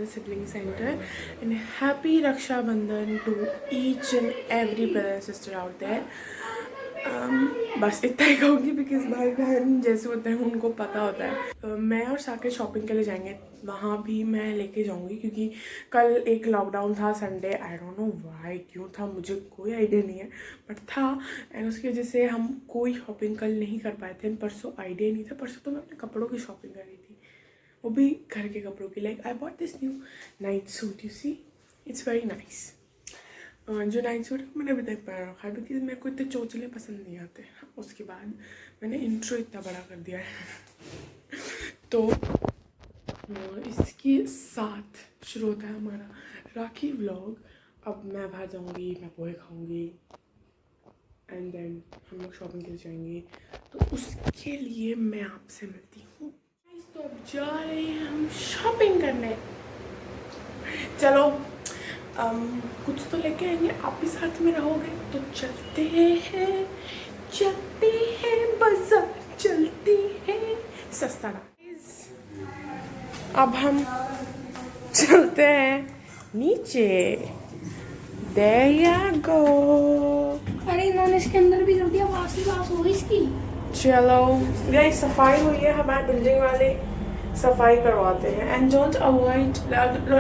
sibling center, and happy Raksha Bandhan to each and every brother and sister out there. बस इतना ही कहूँगी because भाई बहन जैसे होते हैं उनको पता होता है। मैं और साकेत शॉपिंग के लिए जाएंगे, वहाँ भी मैं लेके जाऊँगी क्योंकि कल एक लॉकडाउन था Sunday, I don't know why, क्यों था मुझे कोई आइडिया नहीं है, बट था। एंड उसकी वजह से हम कोई शॉपिंग कल नहीं कर पाए थे। परसों आइडिया नहीं था, परसों तो मैं अपने कपड़ों की शॉपिंग कर रही थी, वो भी घर के कपड़ों की। Like I bought this new night suit, you see it's very nice. जो नाइट सूट मैंने अभी तक पहन रखा है बिकॉज मेरे को इतने चोचले पसंद नहीं आते। उसके बाद मैंने इंट्रो इतना बड़ा कर दिया है तो इसके साथ शुरू होता है हमारा राखी व्लॉग। अब मैं बाहर जाऊंगी, मैं पोहे खाऊंगी एंड देन हम लोग शॉपिंग के लिए जाएंगे, तो उसके लिए मैं आपसे मिलती हूँ। तो अब जा रहे हैं हम शॉपिंग करने। चलो कुछ तो लेके आएंगे, आप भी साथ में रहोगे तो चलते हैं बाजार, चलते हैं सस्ता ना। अब हम चलते हैं नीचे। There you go। अरे इन्होंने इसके अंदर भी कर दिया, वासी वास हो गई इसकी। चलो गाइस, सफाई हुई है, हमारे बिल्डिंग वाले सफाई करवाते हैं। And don't avoid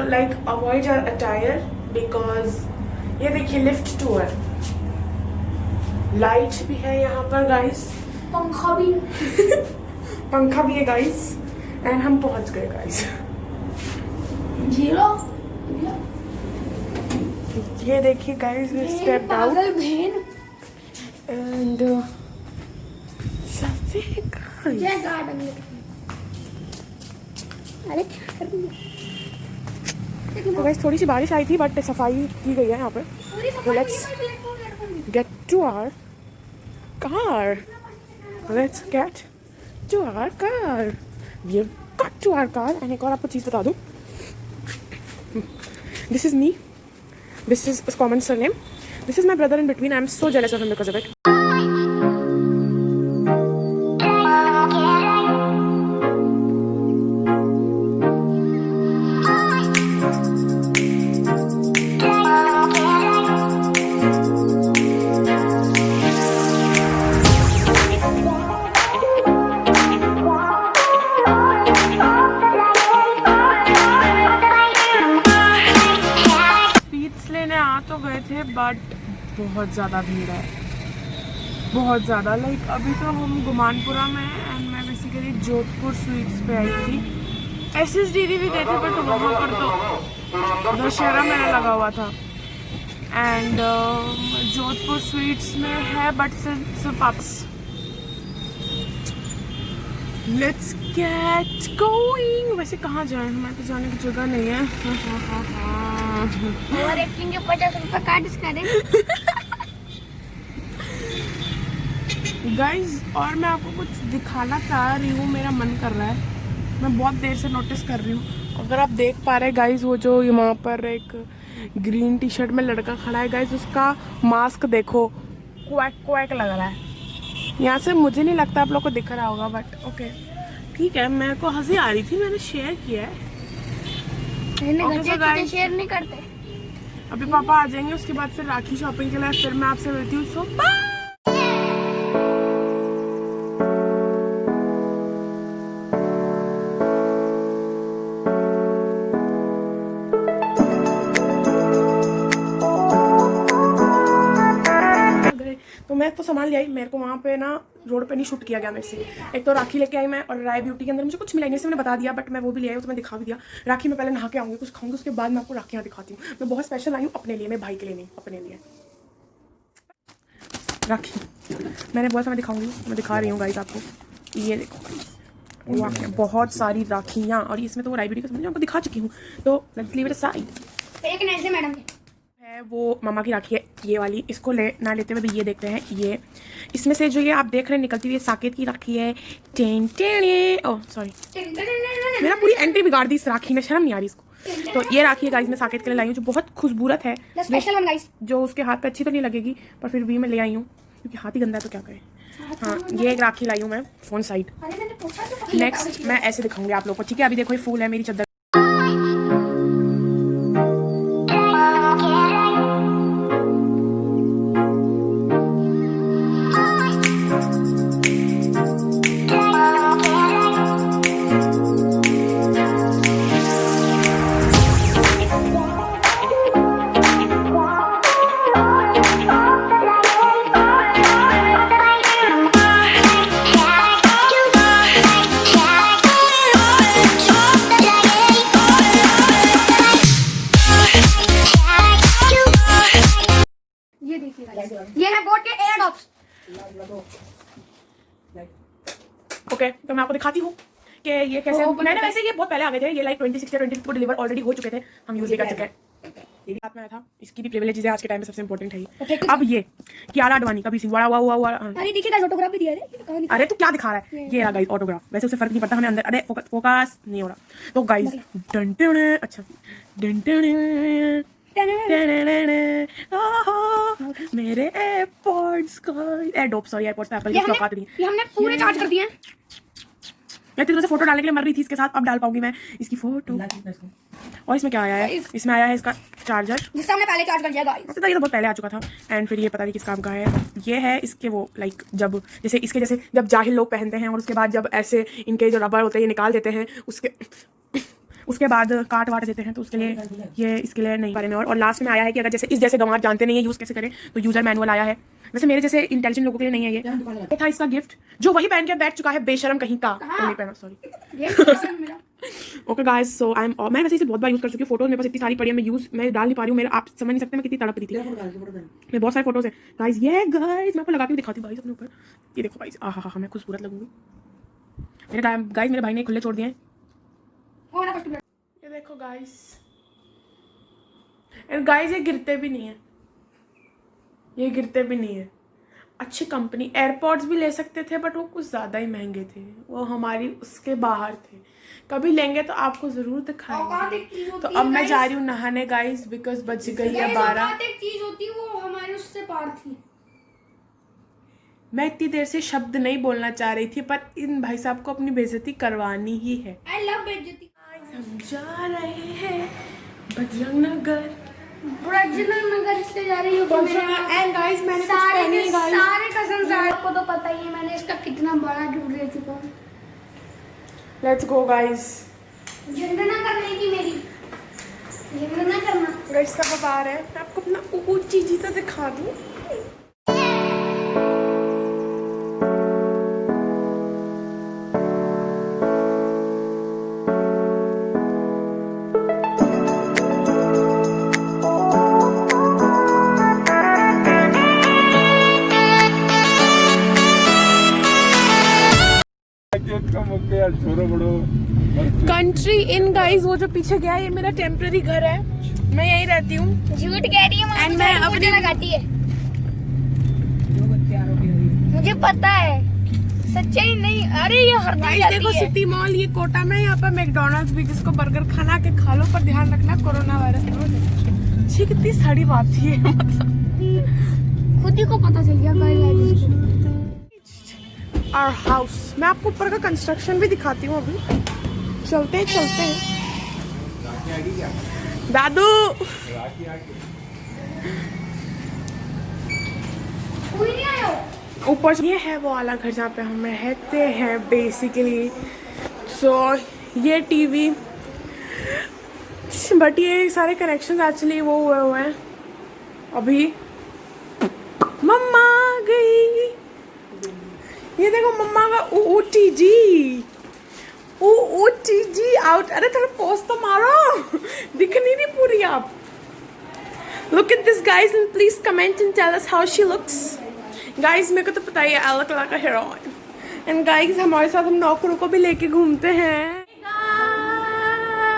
like avoid your attire because ये देखिए लिफ्ट टू है, लाइट भी है यहाँ पर गाइस, पंखा भी पंखा भी है गाइस। एंड हम पहुंच गए गाइस। जीरो ये देखिए गाइस, वी स्टेप्ड आउट भेन एंड चलते हैं गाइस। जय गार्डन में। अरे तो गाइस थोड़ी सी बारिश आई थी बट सफाई की गई है यहाँ पर। So let's get to our car. Let's get to our car. We have got to our car. And एक और आपको चीज़ बता दूँ, this is me. This is his common surname. This is my brother in between. I am so jealous of him because of it. तो गए थे but बहुत ज़्यादा भीड़ है, बहुत ज़्यादा। लाइक अभी तो हम गुमानपुरा में एंड मैं बेसिकली जोधपुर स्वीट्स पे आई थी। SSDD भी गए थे बट वहाँ पर तो दशहरा मेला लगा हुआ था। एंड जोधपुर स्वीट्स में है बट सिर्फ आपस। Let's get going. वैसे कहाँ जाएं, हमें तो जाने की जगह नहीं है। और एक्टिंग के 50 रुपए काट इसका दे गाइज। और मैं आपको कुछ दिखाना चाह रही हूँ, मेरा मन कर रहा है, मैं बहुत देर से नोटिस कर रही हूँ। अगर आप देख पा रहे हैं गाइज, वो जो वहाँ पर एक ग्रीन टी शर्ट में लड़का खड़ा है गाइज, उसका मास्क देखो, क्वैक क्वैक लग रहा है। यहाँ से मुझे नहीं लगता आप लोग को दिख रहा होगा बट ओके ठीक है। मेरे को हंसी आ रही थी, मैंने शेयर किया है। शेयर नहीं करते। अभी पापा आ जाएंगे, उसके बाद फिर राखी शॉपिंग के लिए फिर मैं आपसे मिलती हूँ। सो बाय। तो मैं तो सामान ले आई, मेरे को वहाँ पे ना रोड पे नहीं शूट किया गया मेरे से। एक तो राखी लेके आई मैं, और राय ब्यूटी के अंदर मुझे कुछ मिला नहीं, मैंने बता दिया बट मैं वो भी ले आई, तो मैं दिखा भी दिया। राखी में पहले नहा के आऊँगी, कुछ खाऊंगी, उसके बाद मैं आपको राखियाँ दिखाती हूँ। मैं बहुत स्पेशल आई हूँ अपने लिए, मेरे भाई के लिए नहीं, अपने लिए राखी। मैंने बहुत सारा दिखाऊंगी, मैं दिखा रही हूँ गाइस आपको। ये देखो बहुत सारी राखियाँ, और इसमें तो वो राय ब्यूटी का सामान आपको दिखा चुकी हूँ, तो लेट्स लीव इट असाइड। एक नैसे मैडम है वो मम्मा की राखी है ये वाली, इसको ना लेते हुए भी ये देखते हैं। ये इसमें से जो ये आप देख रहे हैं निकलती हुई साकेत की राखी है। ओह सॉरी, मेरा पूरी एंट्री बिगाड़ दी इस राखी ने, शर्म नहीं आ रही इसको। तो ये राखी है गाइस, मैं साकेत के लिए लाई हूँ, जो बहुत खूबसूरत है, जो उसके हाथ पे अच्छी तो नहीं लगेगी पर फिर भी मैं ले आई हूँ क्योंकि हाथ ही गंदा है तो क्या करें। हाँ ये एक राखी लाई हूँ मैं फोन साइड। नेक्स्ट मैं ऐसे दिखाऊंगी आप लोगों को, ठीक है। अभी देखो ये फूल है मेरी चद्दर। ओके तो मैं आपको दिखाती हूँ कि ये कैसे मैंने वैसे ये बहुत पहले आ गए थे, ये लाइक 26 या 26 को डिलीवर ऑलरेडी हो चुके थे, हम यूज भी कर चुके हैं। हाथ में आया था, इसकी भी प्रिविलेज है आज के टाइम में सबसे इंपॉर्टेंट है ये। अब ये कियारा आडवाणी का भी वाह वाह वाह वाह। अरे देखिए गाइस ऑटोग्राफ भी दिया है। अरे तू क्या दिखा रहा है? ये रहा गाइस ऑटोग्राफ, वैसे उसे फर्क नहीं पड़ता हमें अंदर। अरे फोकस नहीं हो रहा तो गाइस डंटे अच्छा डंटे मेरे AirPods Airdopes sorry AirPods Apple की स्टॉक आती है। ये हमने पूरे चार्ज कर दिए हैं। मैं तेरे से फोटो डालने के लिए मर रही थी इसके साथ, अब डाल पाऊंगी मैं इसकी फोटो। और इसमें क्या आया है? इसमें आया है इसका चार्जर, जिससे हमने पहले चार्ज कर लिया गाइस। ये तो बहुत पहले आ चुका था। एंड फिर ये पता नहीं किस काम का है। ये है इसके वो लाइक जब जैसे इसके जैसे जब जाहिल लोग पहनते हैं और उसके बाद जब ऐसे इनके जो रबर होते हैं ये निकाल देते हैं, उसके बाद काट वाट देते हैं, तो उसके लिए ये इसके लिए नहीं बारे में। और लास्ट में आया है कि अगर जैसे इस जैसे गंवार जानते नहीं है यूज़ कैसे करें तो यूज़र मैनुअल आया है। वैसे मेरे जैसे इंटेलिजेंट लोगों के लिए नहीं है ये था इसका गिफ्ट, जो वही पहन के बैठ चुका है बेशरम कहीं का। नहीं पहना sorry. Okay guys so I am मैं वैसे इसे बहुत बार यूज़ कर चुकी हूँ। फोटोज मेरे पास इतनी सारी पड़ी है, मैं डाल नहीं पा रही हूँ। मेरे आप समझ नहीं सकते मैं कितनी तड़प रही थी। मेरे बहुत सारे फोटोज है गाइस। ये गाइस मैं आपको लगा के भी दिखाती हूँ गाइस अपने ऊपर। ये देखो गाइस, हाँ मैं खूबसूरत लगूंगी। मेरे गाइस मेरे भाई ने खुले छोड़ दिए हैं। ये देखो गाइस, एंड गाइस ये गिरते भी नहीं है, ये गिरते भी नहीं है। अच्छी कंपनी एयरपॉड्स भी ले सकते थे बट वो कुछ ज़्यादा ही महंगे थे, वो हमारी उसके बाहर थे। कभी लेंगे तो आपको ज़रूर दिखाएंगे। तो अब मैं जा रही हूँ नहाने गाइस बिकॉज बज गई है 12। एक चीज होती वो हमारे उससे पार थी। मैं इतनी देर से शब्द नहीं बोलना चाह रही थी पर इन भाई साहब को अपनी बेइज्जती करवानी ही है। आई लव बेइज्जती। हम जा रहे हैं बजरंग नगर। बजरंग नगर इसलिए जा रही हूँ एंड गाइस मैंने कुछ पहनी है गाइस। सारे कजन आपको तो पता ही है मैंने इसका कितना बड़ा गिफ्ट दे चुका हूँ। Let's go guys. जिंदा ना करने की मेरी जिंदा ना करना गाइस सब आ रहे हैं, मैं आपको अपना ऊंची चीज़ तो दिखा दूँ। कंट्री इन गाइस, वो जो पीछे गया ये मेरा टेम्पररी घर है, मैं यहीं रहती हूँ। झूठ कह रही है एंड मैं अपनी लगाती है। मुझे पता है सच्चाई नहीं। अरे ये हर दिन जाती देखो है। सिटी मॉल ये कोटा में, यहाँ पर मैकडोनल्ड्स भी, जिसको बर्गर खाना के खा लो पर ध्यान रखना कोरोना वायरस अच्छी कितनी सारी बात थी मतलब खुद ही को पता चल गया गाइस। आवर हाउस, मैं आपको ऊपर का कंस्ट्रक्शन भी दिखाती हूँ। अभी चलते हैं दादू। ऊपर ये है वो वाला घर जहाँ पे हम रहते हैं बेसिकली। सो ये टीवी बट ये सारे कनेक्शन एक्चुअली वो हुए हैं। अभी मम्मा आ गई, ये देखो मम्मा का OTG आउट। अरे थोड़ा पोस्ट तो मारो, दिख नहीं पूरी आप। Look at this guys and please comment and tell us how she looks. Guys मेरे को तो पता ही है I look like a heroine. And guys हमारे साथ हम नौकरों को भी लेके घूमते हैं।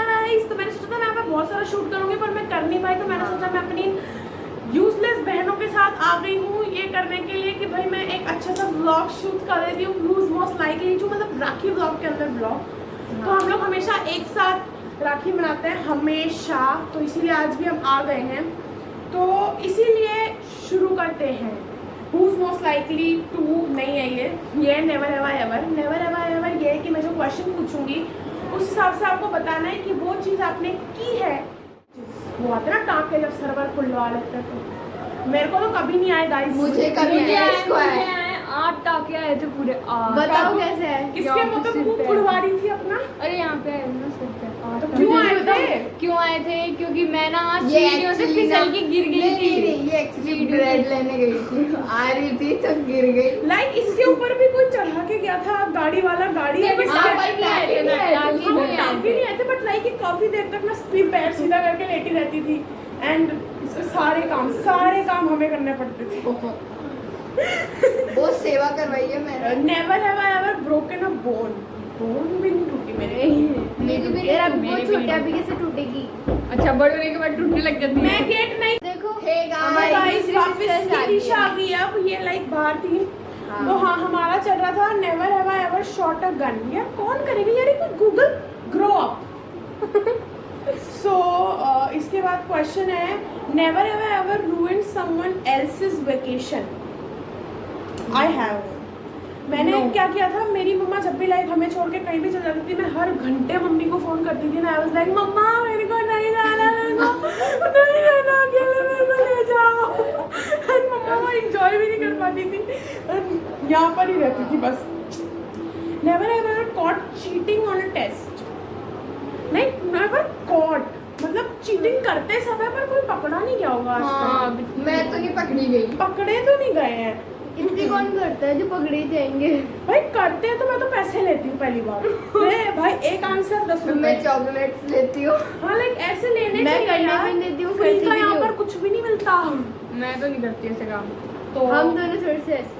Guys तो मैंने सोचा था मैं यहाँ पे बहुत सारा शूट करूँगी पर मैं कर नहीं पाई, तो मैंने सोचा मैं अपनी यूजलेस बहनों के साथ आ गई हूँ ये करने के लिए कि भाई मैं एक अच्छा सा व्लॉग शूट कर रही हूँ। व्लूज मोस्ट लाइकली जो मतलब राखी व्लॉग के अंदर व्लॉग, तो हम लोग हमेशा एक साथ राखी मनाते हैं हमेशा, तो इसीलिए आज भी हम आ गए हैं। तो इसीलिए शुरू करते हैं। Who's most likely to नहीं है ये नेवर एवर एवर ये है कि मैं जो क्वेश्चन पूछूंगी उस हिसाब से आपको बताना है कि वो चीज़ आपने की है। वो आता ना टाँक के जब सर्वर खुलवा लेते हैं तो मेरे को तो कभी नहीं आए गाइस। मुझे कभी आए 8 टाके आए थे पूरे। बताओ कैसे है? किसके मतलब मुंह खुलवा रही थी अपना? अरे यहाँ पे है ना सिर पे। तो क्यों आए थे? क्यों आए थे? क्योंकि मैं ना सीढ़ियों से फिसल के गिर गई थी। ये एक्चुअली ब्रेड लेने गई थी, आ रही थी तो गिर गई। लाइक इसके ऊपर भी कोई चढ़ा के गया था गाड़ी वाला, गाड़ी है टाके नहीं आए थे बट लाइक काफी देर तक ना पैर सीधा करके लेटी रहती थी। एंड सारे काम हमें करने पड़ते थे। बहुत सेवा करवाई है मैंने। नेवर एवर ब्रोकन अ बोन भी नहीं टूटी मेरे। मेरी भी यार अभी बहुत छोटा, अभी कैसे टूटेगी? अच्छा बड़े होने के बाद टूटने लग जाती मैं गेट नहीं देखो हमारी गाइस दूसरी वापस sisters आ ये गई निशा आ गई है। अब ये लाइक बाहर थी तो हाँ हमारा चल रहा था never have I ever shot a gun. यार कौन करेगा यार, ये गूगल ग्रो अप। सो इसके बाद क्वेश्चन है never have I ever ruined someone else's vacation. I have. मैंने क्या किया था, मेरी मम्मा जब भी लाइक हमें छोड़ के कहीं भी चल जाती थी, मैं हर घंटे मम्मी को फोन करती थी ना। आई वाज लाइक मम्मा मेरे को नहीं जाना, मेरे को नहीं जाना, अकेले मेरे को ले जाओ। और मम्मा वो एंजॉय भी नहीं कर पाती थी, यहाँ पर ही रहती थी बस। Never ever caught cheating on a test. Like never caught मतलब चीटिंग करते समय पर कोई पकड़ा नहीं गया होगा आज तक। मैं तो नहीं पकड़ी गई। पकड़े तो नहीं गए हैं। इतनी कौन करता है जो पकड़े जाएंगे? भाई करते हैं तो मैं तो पैसे लेती हूँ पहली बार। मैं भाई एक आंसर 10 मैं रुपए। चॉकलेट्स लेती हूँ। हाँ लाइक ऐसे लेने मैं चाहिए करने यार। भी नहीं देती हूँ, फ्री करती का भी यहाँ नहीं पर हूँ। कुछ भी नहीं मिलता। मैं तो नहीं करती ऐसे काम। तो हम दोनों थोड़े से ऐसे।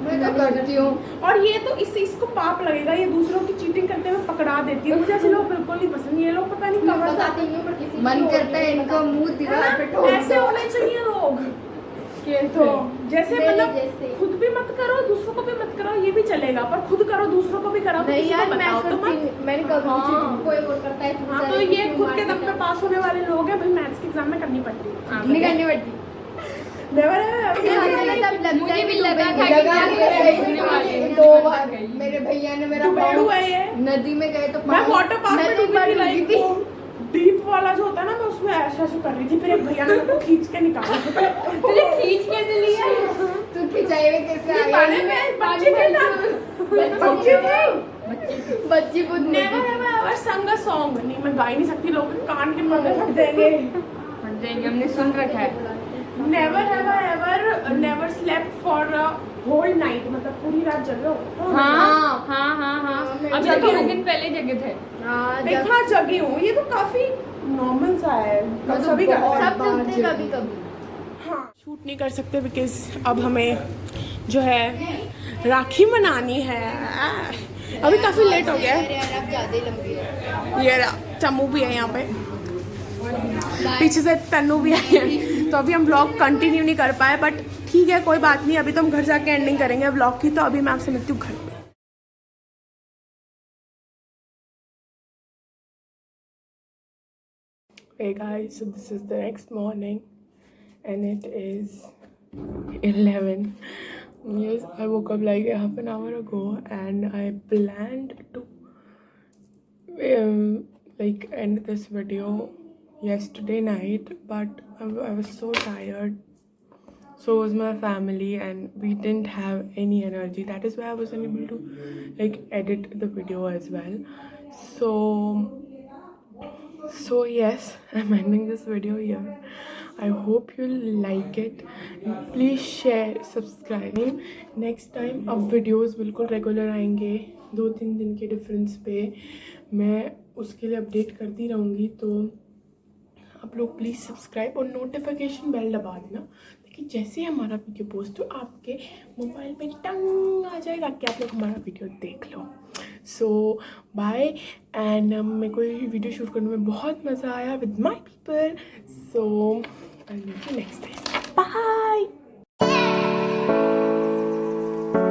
मैं तो करती हूँ। और ये तो इसको पाप लगेगा, ये दूसरों की चीटिंग करते हुए पकड़ा देती है। मुझे ऐसे लोग बिल्कुल नहीं पसंद। ये लोग पता नहीं कहाँ से आते हैं। मन करता है इनका मुंह दीवार पे ठोक ऐसे दो। होने चाहिए लोग। तो जैसे मेरे मतलब जैसे। खुद भी मत करो दूसरों को भी मत करो, ये भी चलेगा, पर खुद करो दूसरों को भी कराओ तो नहीं किसी को यार मैं बताओ तो करती मत। नहीं, मैंने कभी हाँ। cheating- कोई और करता है हाँ तो ये खुद के दम पे पास होने वाले लोग हैं भाई। मैथ्स के एग्जाम में करनी पड़ती है। नहीं करनी पड़ती। नेवर मुझे भी लगा था कि लगा मैं कि सही सही होने वाली हूँ। 2 बार मेरे भैया ने मेरा दुबेड़ू पाँव है ये। नदी में गए तो मैं वाटर पार्क मैं में तो डूबी थी डूबी लाइक थी। वो डीप वाला जो होता है ना, मैं उसमें ऐसे ऐसे कर रही थी। फिर एक भैया ने मेरे को खींच के निकाला। तुझे खींच कैसे लिया? तू खिंचाई हुए कैसे आ गई? पानी में बच्चे थे ना, बच्चे थे। बच्ची खुद नेवर हैव आई एवर संग अ सॉन्ग। नहीं मैं गा ही नहीं सकती, लोग कान के मुंह फट जाएंगे। हट जाएंगे, हमने सुन रखा है। Never have I ever never slept for a whole night. मतलब पूरी रात जगे हो। हाँ हाँ हाँ हाँ। अभी जगी थोड़े हूँ। दिन पहले जगे थे। देखा जगी हूँ, ये तो काफी नॉर्मल सा है, तो सभी करते हैं। सब चलते कभी कभी। हाँ शूट नहीं कर सकते बिकॉज अब हमें जो है राखी मनानी है। अभी काफी लेट हो गया है। अब ज्यादा ही लंबी है। ये चम्मू भी है यहाँ पे, पीछे से तन्नू भी आई है। तो अभी हम ब्लॉग कंटिन्यू नहीं कर पाए, बट ठीक है कोई बात नहीं। अभी तो हम घर जाके एंडिंग करेंगे ब्लॉग की। तो अभी मैं आपसे मिलती हूँ घर पे। Hey guys, so this is the next morning and it is 11. Yes, I woke up like half an hour ago and I planned to like end this video yesterday night, but I was so tired. So was my family and we didn't have any energy. That is why I wasn't able to like edit the video as well. So yes, I'm ending this video here. I hope you'll like it. And please share, subscribe. Next time अब videos बिल्कुल regular आएंगे, 2-3 दिन के difference पे। मैं उसके लिए update करती रहूँगी। तो आप लोग प्लीज़ सब्सक्राइब और नोटिफिकेशन बेल दबा देना, ताकि जैसे ही हमारा वीडियो पोस्ट हो आपके मोबाइल पे टंग आ जाएगा कि आप लोग हमारा वीडियो देख लो। सो बाय एंड मेरे को ये वीडियो शूट करने में बहुत मज़ा आया with my people. So I will see you next time. Bye.